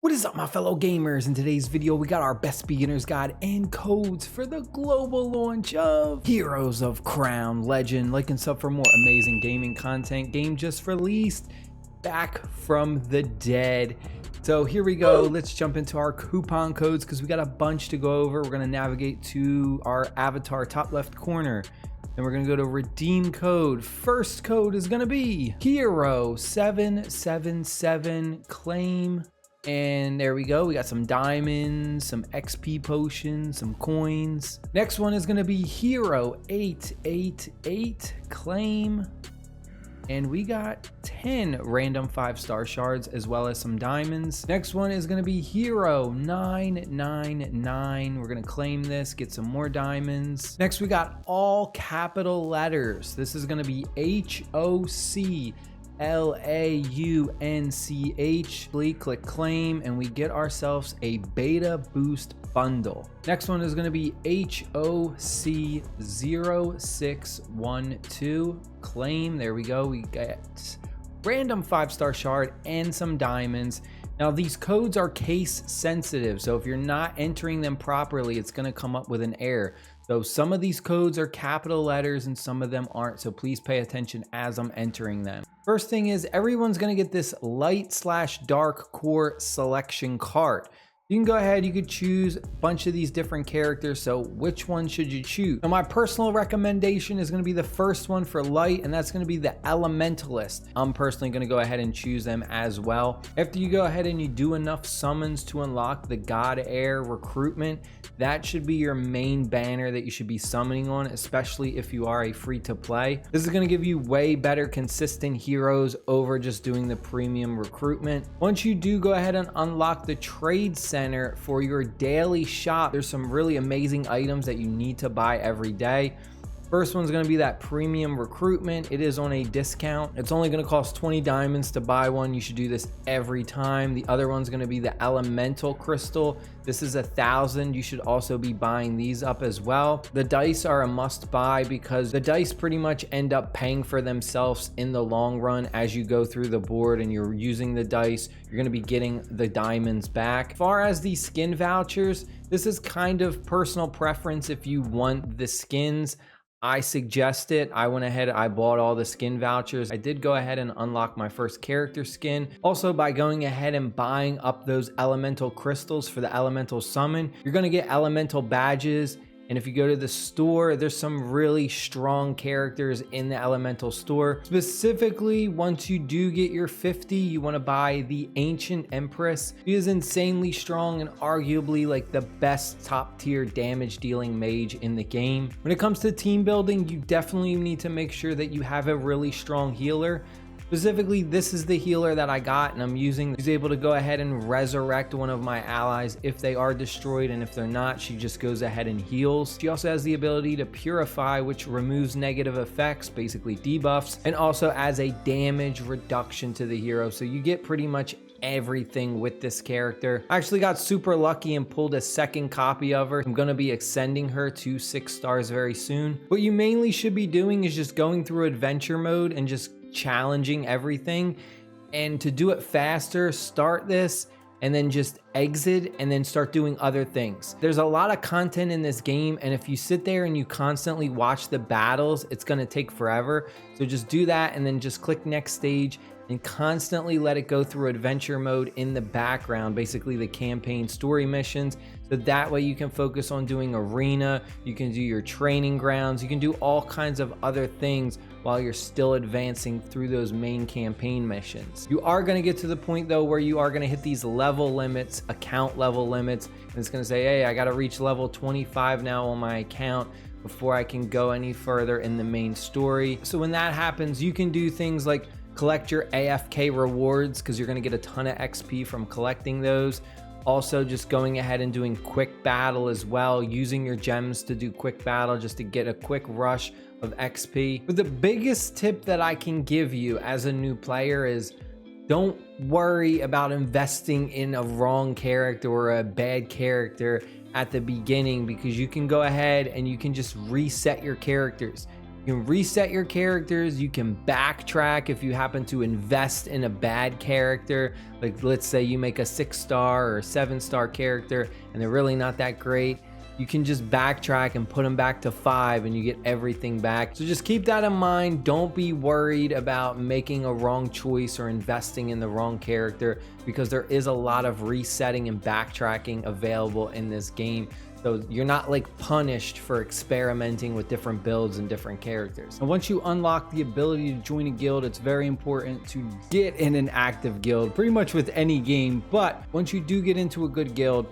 What is up, my fellow gamers? In today's video, we got our best beginner's guide and codes for the global launch of Heroes of Crown Legend. Like and sub for more amazing gaming content. Game just released, back from the dead. So here we go. Let's jump into our coupon codes because we got a bunch to go over. We're going to navigate to our avatar top left corner. Then we're going to go to redeem code. First code is going to be Hero777. Claim. And there we go. We got some diamonds, some XP potions, some coins. Next one is going to be Hero888. Claim. And we got 10 random 5-star shards as well as some diamonds. Next one is going to be Hero999. We're going to claim this, get some more diamonds. Next, we got all capital letters. This is going to be HOCLAUNCH. Click claim and we get ourselves a beta boost bundle. Next one is going to be HOC0612. Claim. There we go. We get random 5-star shard and some diamonds. Now these codes are case sensitive, so if you're not entering them properly, it's going to come up with an error. So some of these codes are capital letters and some of them aren't, so please pay attention as I'm entering them. First thing is everyone's going to get this light/dark core selection card. You can go ahead, you could choose a bunch of these different characters. So which one should you choose? Now my personal recommendation is going to be the first one for light, and that's going to be the Elementalist. I'm personally going to go ahead and choose them as well. After you go ahead and you do enough summons to unlock the God Heir recruitment, that should be your main banner that you should be summoning on, especially if you are a free to play. This is going to give you way better consistent heroes over just doing the premium recruitment. Once you do go ahead and unlock the trade center for your daily shop, there's some really amazing items that you need to buy every day. First one's going to be that premium recruitment. It is on a discount. It's only going to cost 20 diamonds to buy one. You should do this every time. The other one's going to be the elemental crystal. This is 1,000. You should also be buying these up as well. The dice are a must buy because the dice pretty much end up paying for themselves in the long run. As you go through the board and you're using the dice, you're going to be getting the diamonds back. As far as the skin vouchers, this is kind of personal preference. If you want the skins, I suggest it. I went ahead, I bought all the skin vouchers. I did go ahead and unlock my first character skin. Also, by going ahead and buying up those elemental crystals for the elemental summon, you're going to get elemental badges. And if you go to the store, there's some really strong characters in the elemental store. Specifically, once you do get your 50, you want to buy the Ancient Empress. She is insanely strong and arguably like the best top tier damage dealing mage in the game. When it comes to team building, you definitely need to make sure that you have a really strong healer. Specifically, this is the healer that I got and I'm using. She's able to go ahead and resurrect one of my allies if they are destroyed, and if they're not, she just goes ahead and heals. She also has the ability to purify, which removes negative effects, basically debuffs, and also adds a damage reduction to the hero. So you get pretty much everything with this character. I actually got super lucky and pulled a second copy of her. I'm going to be extending her to 6 stars very soon. What you mainly should be doing is just going through adventure mode and just challenging everything. And to do it faster, start this and then just exit and then start doing other things. There's a lot of content in this game, and if you sit there and you constantly watch the battles, it's going to take forever. So just do that and then just click next stage and constantly let it go through adventure mode in the background, basically the campaign story missions. So that way you can focus on doing arena, you can do your training grounds, you can do all kinds of other things while you're still advancing through those main campaign missions. You are going to get to the point though where you are going to hit these level limits, account level limits, and it's going to say, hey, I got to reach level 25 now on my account before I can go any further in the main story. So when that happens, you can do things like collect your AFK rewards because you're going to get a ton of XP from collecting those. Also, just going ahead and doing quick battle as well, using your gems to do quick battle just to get a quick rush of XP. But the biggest tip that I can give you as a new player is don't worry about investing in a wrong character or a bad character at the beginning, because you can go ahead and you can just reset your characters. You You can reset your characters. You can backtrack if you happen to invest in a bad character. Like let's say you make a 6-star or 7-star character and they're really not that great. You can just backtrack and put them back to 5 and you get everything back. So just keep that in mind. Don't be worried about making a wrong choice or investing in the wrong character, because there is a lot of resetting and backtracking available in this game. So you're not like punished for experimenting with different builds and different characters. And once you unlock the ability to join a guild, it's very important to get in an active guild, pretty much with any game. But once you do get into a good guild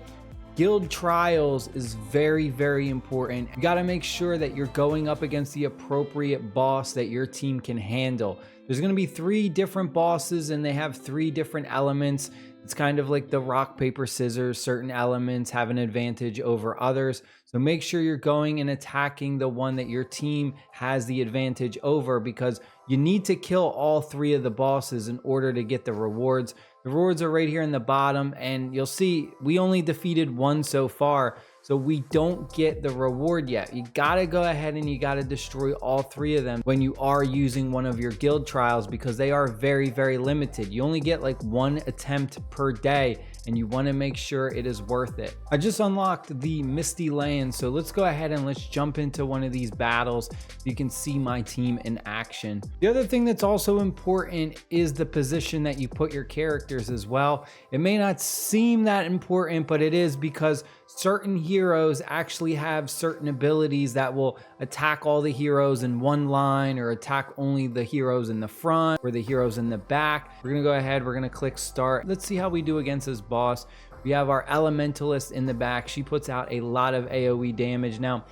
trials is very, very important. You got to make sure that you're going up against the appropriate boss that your team can handle. There's going to be 3 different bosses and they have 3 different elements. It's kind of like the rock, paper, scissors. Certain elements have an advantage over others. So make sure you're going and attacking the one that your team has the advantage over, because you need to kill all 3 of the bosses in order to get the rewards. The rewards are right here in the bottom, and you'll see we only defeated 1 so far, so we don't get the reward yet. You gotta go ahead and you gotta destroy all 3 of them when you are using one of your guild trials, because they are very, very limited. You only get like 1 attempt per day, and you want to make sure it is worth it. I just unlocked the Misty Land, so let's go ahead and let's jump into one of these battles so you can see my team in action. The other thing that's also important is the position that you put your characters as well. It may not seem that important, but it is, because certain heroes actually have certain abilities that will attack all the heroes in one line, or attack only the heroes in the front or the heroes in the back. We're gonna go ahead, we're gonna click start. Let's see how we do against this boss. We have our elementalist in the back. She puts out a lot of AoE damage. Now,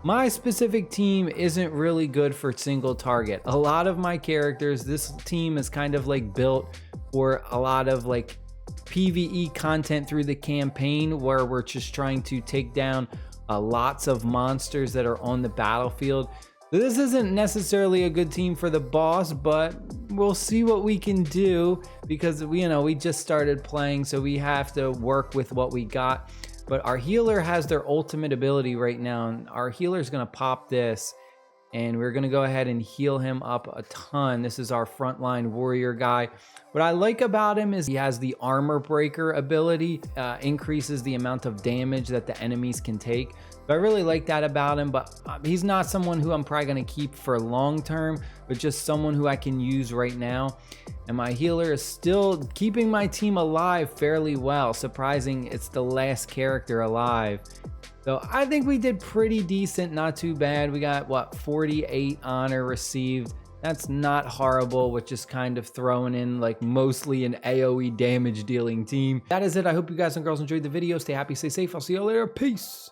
my specific team isn't really good for single target. A lot of my characters, this team is kind of like built for a lot of like PvE content through the campaign, where we're just trying to take down lots of monsters that are on the battlefield. So this isn't necessarily a good team for the boss, but we'll see what we can do, because we just started playing, so we have to work with what we got. But our healer has their ultimate ability right now, and our healer is going to pop this, and we're going to go ahead and heal him up a ton. This is our frontline warrior guy. What I like about him is he has the armor breaker ability, increases the amount of damage that the enemies can take. So I really like that about him, but he's not someone who I'm probably going to keep for long term, but just someone who I can use right now. And my healer is still keeping my team alive fairly well. Surprising, it's the last character alive. So I think we did pretty decent, not too bad. We got, what, 48 honor received. That's not horrible, with just kind of throwing in like mostly an AoE damage dealing team. That is it. I hope you guys and girls enjoyed the video. Stay happy, stay safe. I'll see you all later. Peace.